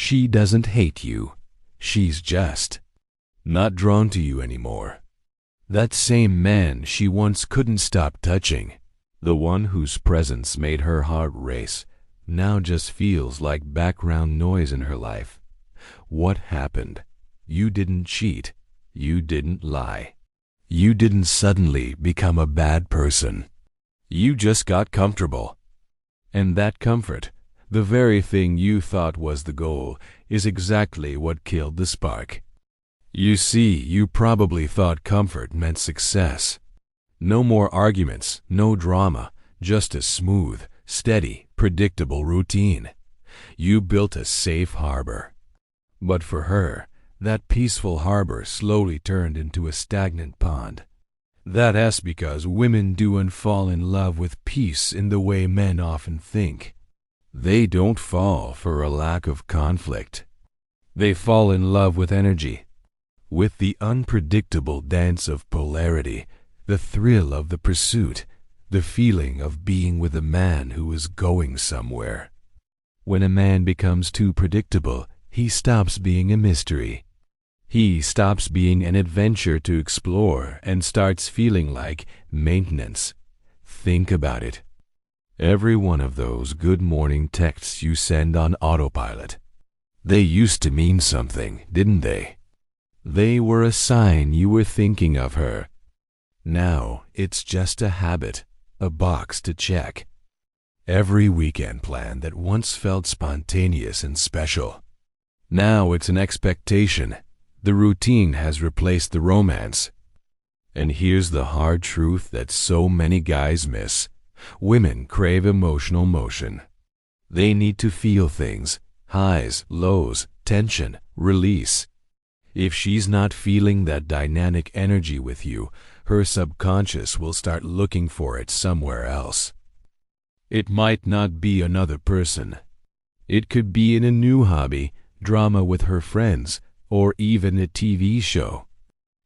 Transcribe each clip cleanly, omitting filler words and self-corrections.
She doesn't hate you. She's just not drawn to you anymore. That same man she once couldn't stop touching, the one whose presence made her heart race, now just feels like background noise in her life. What happened? You didn't cheat. You didn't lie. You didn't suddenly become a bad person. You just got comfortable. And that comfort, the very thing you thought was the goal, is exactly what killed the spark. You see, you probably thought comfort meant success. No more arguments, no drama, just a smooth, steady, predictable routine. You built a safe harbor. But for her, that peaceful harbor slowly turned into a stagnant pond. That's because women don't fall in love with peace in the way men often think. They don't fall for a lack of conflict. They fall in love with energy, with the unpredictable dance of polarity, the thrill of the pursuit, the feeling of being with a man who is going somewhere. When a man becomes too predictable, he stops being a mystery. He stops being an adventure to explore and starts feeling like maintenance. Think about it. Every one of those good morning texts you send on autopilot. They used to mean something, didn't they? They were a sign you were thinking of her. Now it's just a habit, a box to check. Every weekend plan that once felt spontaneous and special. Now it's an expectation. The routine has replaced the romance. And here's the hard truth that so many guys miss. Women crave emotional motion. They need to feel things, highs, lows, tension, release. If she's not feeling that dynamic energy with you, her subconscious will start looking for it somewhere else. It might not be another person. It could be in a new hobby, drama with her friends, or even a TV show.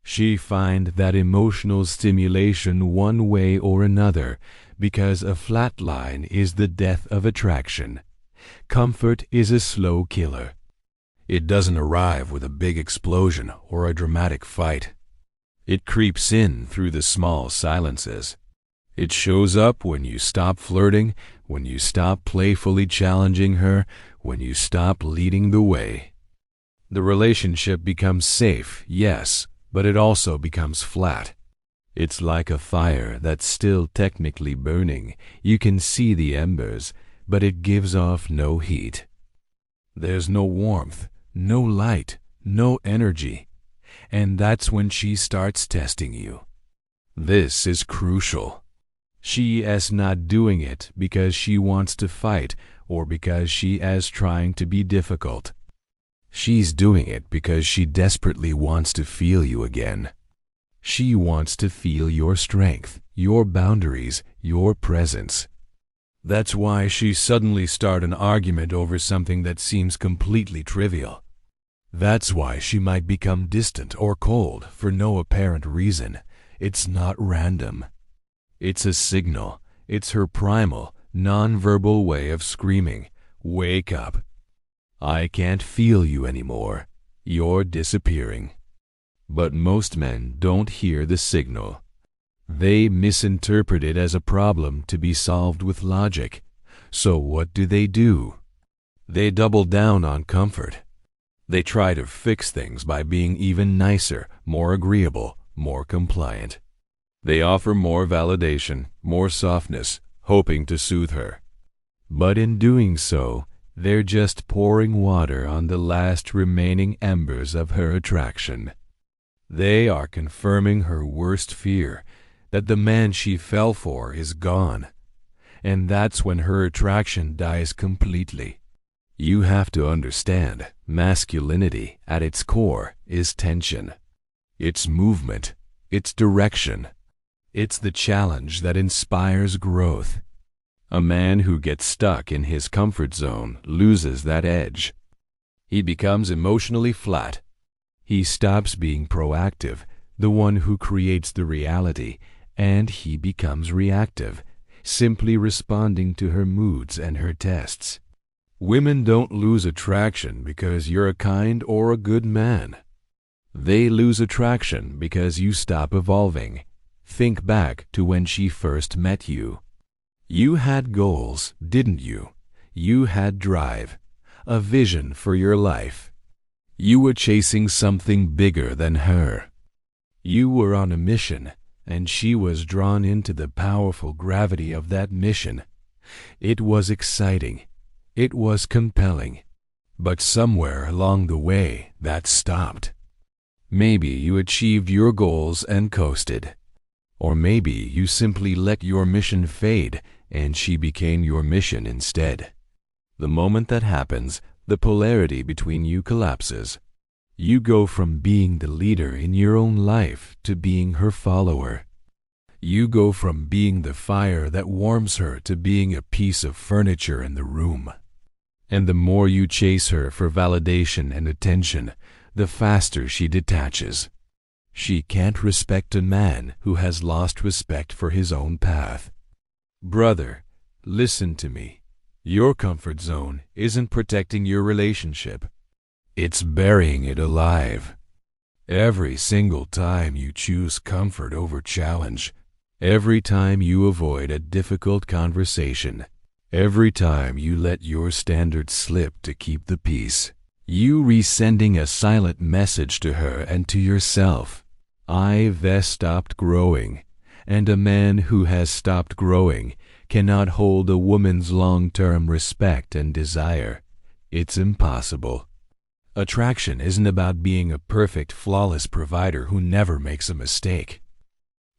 She finds that emotional stimulation one way or another because a flat line is the death of attraction. Comfort is a slow killer. It doesn't arrive with a big explosion or a dramatic fight. It creeps in through the small silences. It shows up when you stop flirting, when you stop playfully challenging her, when you stop leading the way. The relationship becomes safe, yes, but it also becomes flat. It's like a fire that's still technically burning. You can see the embers, but it gives off no heat. There's no warmth, no light, no energy. And that's when she starts testing you. This is crucial. She is not doing it because she wants to fight or because she is trying to be difficult. She's doing it because she desperately wants to feel you again. She wants to feel your strength, your boundaries, your presence. That's why she suddenly starts an argument over something that seems completely trivial. That's why she might become distant or cold for no apparent reason. It's not random. It's a signal. It's her primal, non-verbal way of screaming, "Wake up. I can't feel you anymore. You're disappearing." But most men don't hear the signal. They misinterpret it as a problem to be solved with logic. So what do? They double down on comfort. They try to fix things by being even nicer, more agreeable, more compliant. They offer more validation, more softness, hoping to soothe her. But in doing so, they're just pouring water on the last remaining embers of her attraction. They are confirming her worst fear, that the man she fell for is gone. And that's when her attraction dies completely. You have to understand, masculinity at its core is tension. It's movement. It's direction. It's the challenge that inspires growth. A man who gets stuck in his comfort zone loses that edge. He becomes emotionally flat. He stops being proactive, the one who creates the reality, and he becomes reactive, simply responding to her moods and her tests. Women don't lose attraction because you're a kind or a good man. They lose attraction because you stop evolving. Think back to when she first met you. You had goals, didn't you? You had drive, a vision for your life. You were chasing something bigger than her. You were on a mission, and she was drawn into the powerful gravity of that mission. It was exciting. It was compelling. But somewhere along the way, that stopped. Maybe you achieved your goals and coasted. Or maybe you simply let your mission fade and she became your mission instead. The moment that happens, the polarity between you collapses. You go from being the leader in your own life to being her follower. You go from being the fire that warms her to being a piece of furniture in the room. And the more you chase her for validation and attention, the faster she detaches. She can't respect a man who has lost respect for his own path. Brother, listen to me. Your comfort zone isn't protecting your relationship. It's burying it alive. Every single time you choose comfort over challenge, every time you avoid a difficult conversation, every time you let your standards slip to keep the peace, you resending a silent message to her and to yourself. I've stopped growing, and a man who has stopped growing cannot hold a woman's long-term respect and desire. It's impossible. Attraction isn't about being a perfect, flawless provider who never makes a mistake.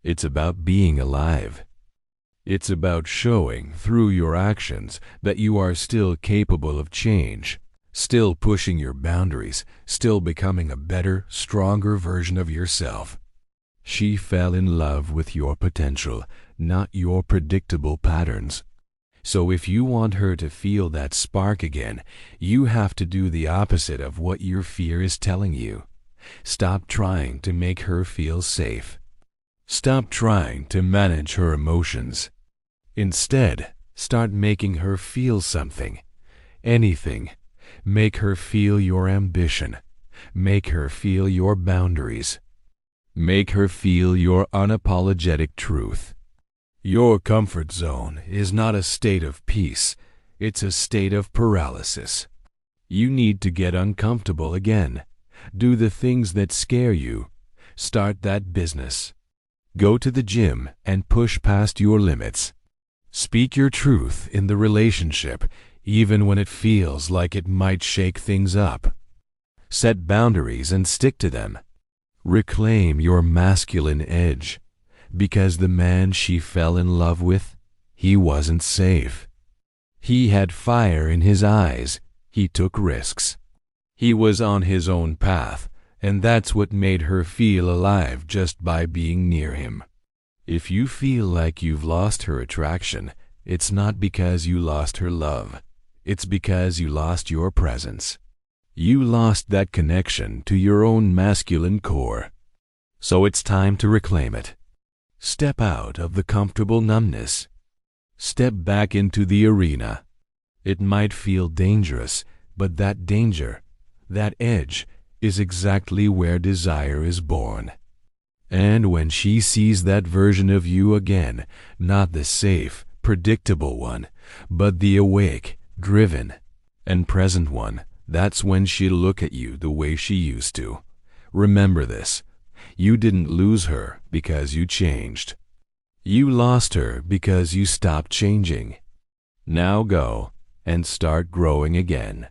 It's about being alive. It's about showing through your actions that you are still capable of change, still pushing your boundaries, still becoming a better, stronger version of yourself. She fell in love with your potential, not your predictable patterns. So if you want her to feel that spark again, you have to do the opposite of what your fear is telling you. Stop trying to make her feel safe. Stop trying to manage her emotions. Instead, start making her feel something. Anything. Make her feel your ambition. Make her feel your boundaries. Make her feel your unapologetic truth. Your comfort zone is not a state of peace. It's a state of paralysis. You need to get uncomfortable again. Do the things that scare you. Start that business. Go to the gym and push past your limits. Speak your truth in the relationship, even when it feels like it might shake things up. Set boundaries and stick to them. Reclaim your masculine edge, because the man she fell in love with, he wasn't safe. He had fire in his eyes. He took risks. He was on his own path, and that's what made her feel alive just by being near him. If you feel like you've lost her attraction, it's not because you lost her love. It's because you lost your presence. You lost that connection to your own masculine core. So it's time to reclaim it. Step out of the comfortable numbness. Step back into the arena. It might feel dangerous, but that danger, that edge, is exactly where desire is born. And when she sees that version of you again, not the safe, predictable one, but the awake, driven, and present one, that's when she'll look at you the way she used to. Remember this. You didn't lose her because you changed. You lost her because you stopped changing. Now go and start growing again.